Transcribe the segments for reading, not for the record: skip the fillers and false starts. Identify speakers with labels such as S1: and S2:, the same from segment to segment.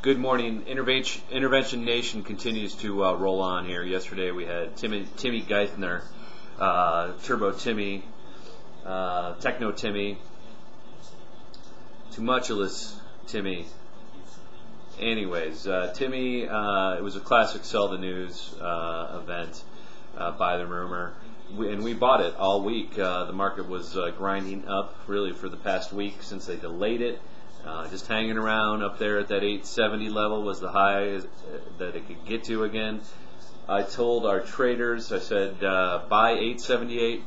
S1: Good morning. Intervention Nation continues to roll on here. Yesterday we had Timmy Geithner, Turbo Timmy, Techno Timmy, Tumultuous Timmy. Anyways, Timmy, it was a classic sell the news event, buy the rumor. And we bought it all week. The market was grinding up really for the past week since they delayed it. Just hanging around up there at that 870 level was the high that it could get to again. I told our traders, I said, buy 878,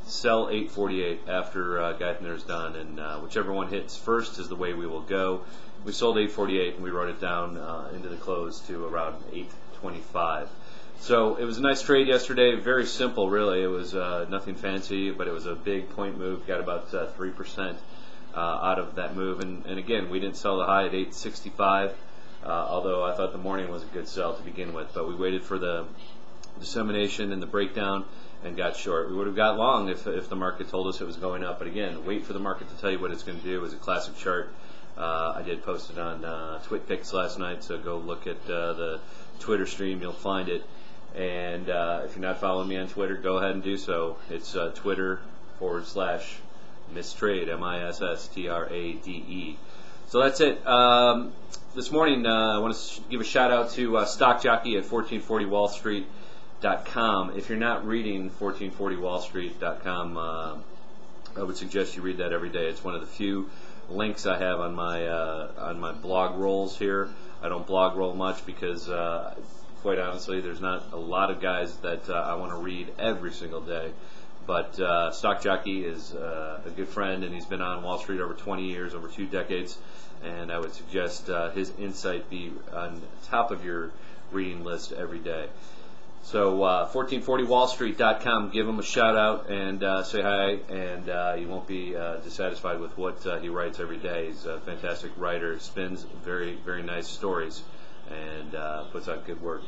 S1: sell 848 after Geithner's done, and whichever one hits first is the way we will go. We sold 848 and we wrote it down into the close to around 825. So it was a nice trade yesterday, very simple really. It was nothing fancy, but it was a big point move, got about 3%. Out of that move, and again, we didn't sell the high at 865, although I thought the morning was a good sell to begin with, but we waited for the dissemination and the breakdown and got short. We would have got long if the market told us it was going up, but again, wait for the market to tell you what it's going to do. It was a classic chart. I did post it on TwitPics last night, so go look at the Twitter stream, you'll find it. And if you're not following me on Twitter, go ahead and do so. It's Twitter/mistrade, MISSTRADE. So that's it. This morning, I want to give a shout out to Stock Jockey at 1440wallstreet.com. If you're not reading 1440wallstreet.com, I would suggest you read that every day. It's one of the few links I have on my blog rolls here. I don't blog roll much because, quite honestly, there's not a lot of guys that I want to read every single day. But Stock Jockey is a good friend, and he's been on Wall Street over 20 years, over 2 decades, and I would suggest his insight be on top of your reading list every day. So 1440wallstreet.com, give him a shout out and say hi, and you won't be dissatisfied with what he writes every day. He's a fantastic writer, spins very, very nice stories, and puts out good work.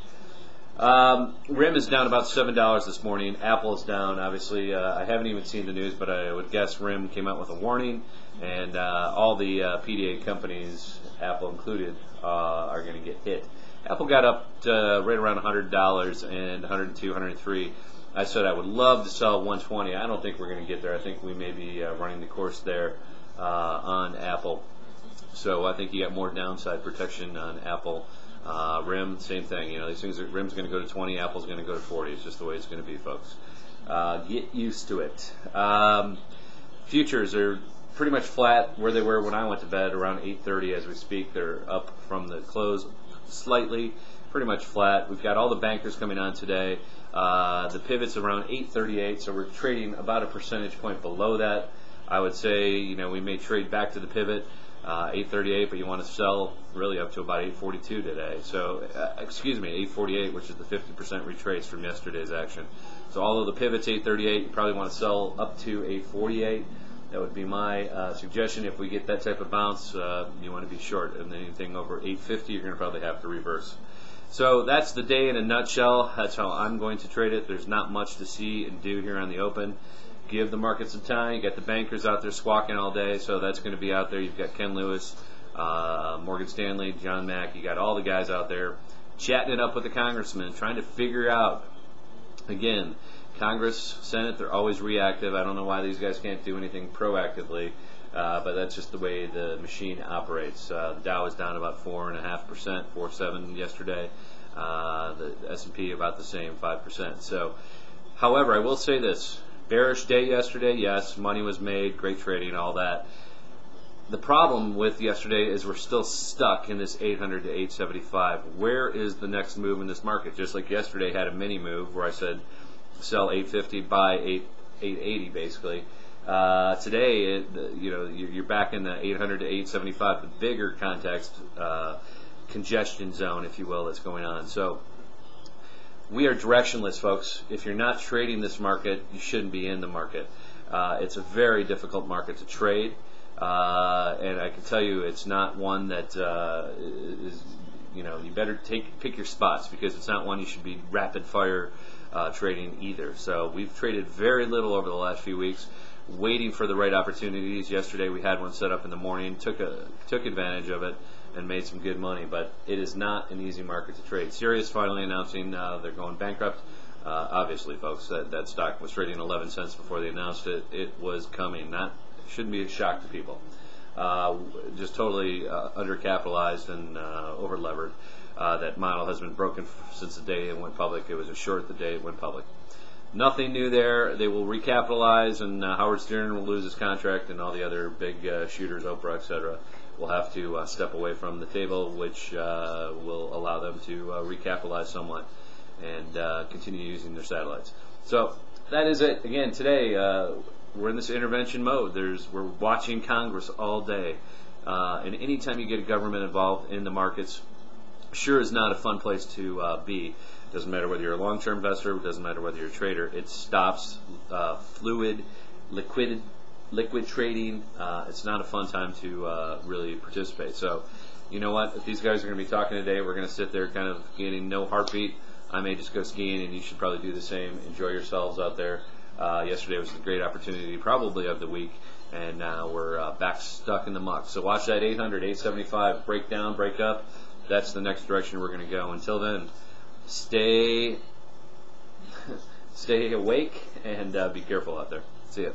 S1: RIM is down about $7 this morning. Apple is down, obviously. I haven't even seen the news, but I would guess RIM came out with a warning, and all the PDA companies, Apple included, are going to get hit. Apple got up to right around $100 and 102, 103. I said I would love to sell 120. I don't think we're going to get there. I think we may be running the course there on Apple. So I think you got more downside protection on Apple. RIM, same thing. You know, these things. RIM's going to go to 20. Apple's going to go to 40. It's just the way it's going to be, folks. Get used to it. Futures are pretty much flat where they were when I went to bed, around 8:30 as we speak. They're up from the close slightly, pretty much flat. We've got all the bankers coming on today. The pivot's around 838, so we're trading about a percentage point below that. I would say, you know, we may trade back to the pivot. 838, but you want to sell really up to about 842 today. So, excuse me, 848, which is the 50% retrace from yesterday's action. So, although the pivot's 838, you probably want to sell up to 848. That would be my suggestion. If we get that type of bounce, you want to be short, and anything over 850, you're going to probably have to reverse. So that's the day in a nutshell. That's how I'm going to trade it. There's not much to see and do here on the open. Give the market some time. You got the bankers out there squawking all day, so that's going to be out there. You've got Ken Lewis, Morgan Stanley, John Mack. You got all the guys out there chatting it up with the congressmen, trying to figure out, again, Congress, Senate, they're always reactive. I don't know why these guys can't do anything proactively, but that's just the way the machine operates. The Dow is down about 4.5%, 4.7 yesterday. The S&P about the same, 5%. So, however, I will say this. Bearish day yesterday, yes, money was made, great trading, all that. The problem with yesterday is we're still stuck in this 800 to 875. Where is the next move in this market? Just like yesterday had a mini move where I said sell 850, buy 880 basically. Today, you're back in the 800 to 875, the bigger context, congestion zone, if you will, that's going on. So we are directionless, folks. If you're not trading this market, you shouldn't be in the market. It's a very difficult market to trade, and I can tell you it's not one that is, you better pick your spots, because it's not one you should be rapid fire trading either. So we've traded very little over the last few weeks. waiting for the right opportunities. Yesterday we had one set up in the morning, took advantage of it, and made some good money. But it is not an easy market to trade. Sirius finally announcing they're going bankrupt. Obviously, folks, that stock was trading 11 cents before they announced it. It was coming. Shouldn't be a shock to people. Just totally undercapitalized and over-levered. That model has been broken since the day it went public. It was a short the day it went public. Nothing new there. They will recapitalize, and Howard Stern will lose his contract, and all the other big shooters, Oprah, etc., will have to step away from the table, which will allow them to recapitalize somewhat and continue using their satellites. So that is it. Again, today we're in this intervention mode. We're watching Congress all day, and anytime you get a government involved in the markets, sure is not a fun place to be. Doesn't matter whether you're a long-term investor, doesn't matter whether you're a trader. It stops liquid trading. It's not a fun time to really participate. So, you know what? If these guys are going to be talking today, we're going to sit there kind of getting no heartbeat. I may just go skiing, and you should probably do the same. Enjoy yourselves out there. Yesterday was a great opportunity, probably of the week, and now we're back stuck in the muck. So watch that 800, 875 break down, break up. That's the next direction we're going to go. Until then, stay awake and be careful out there. See ya.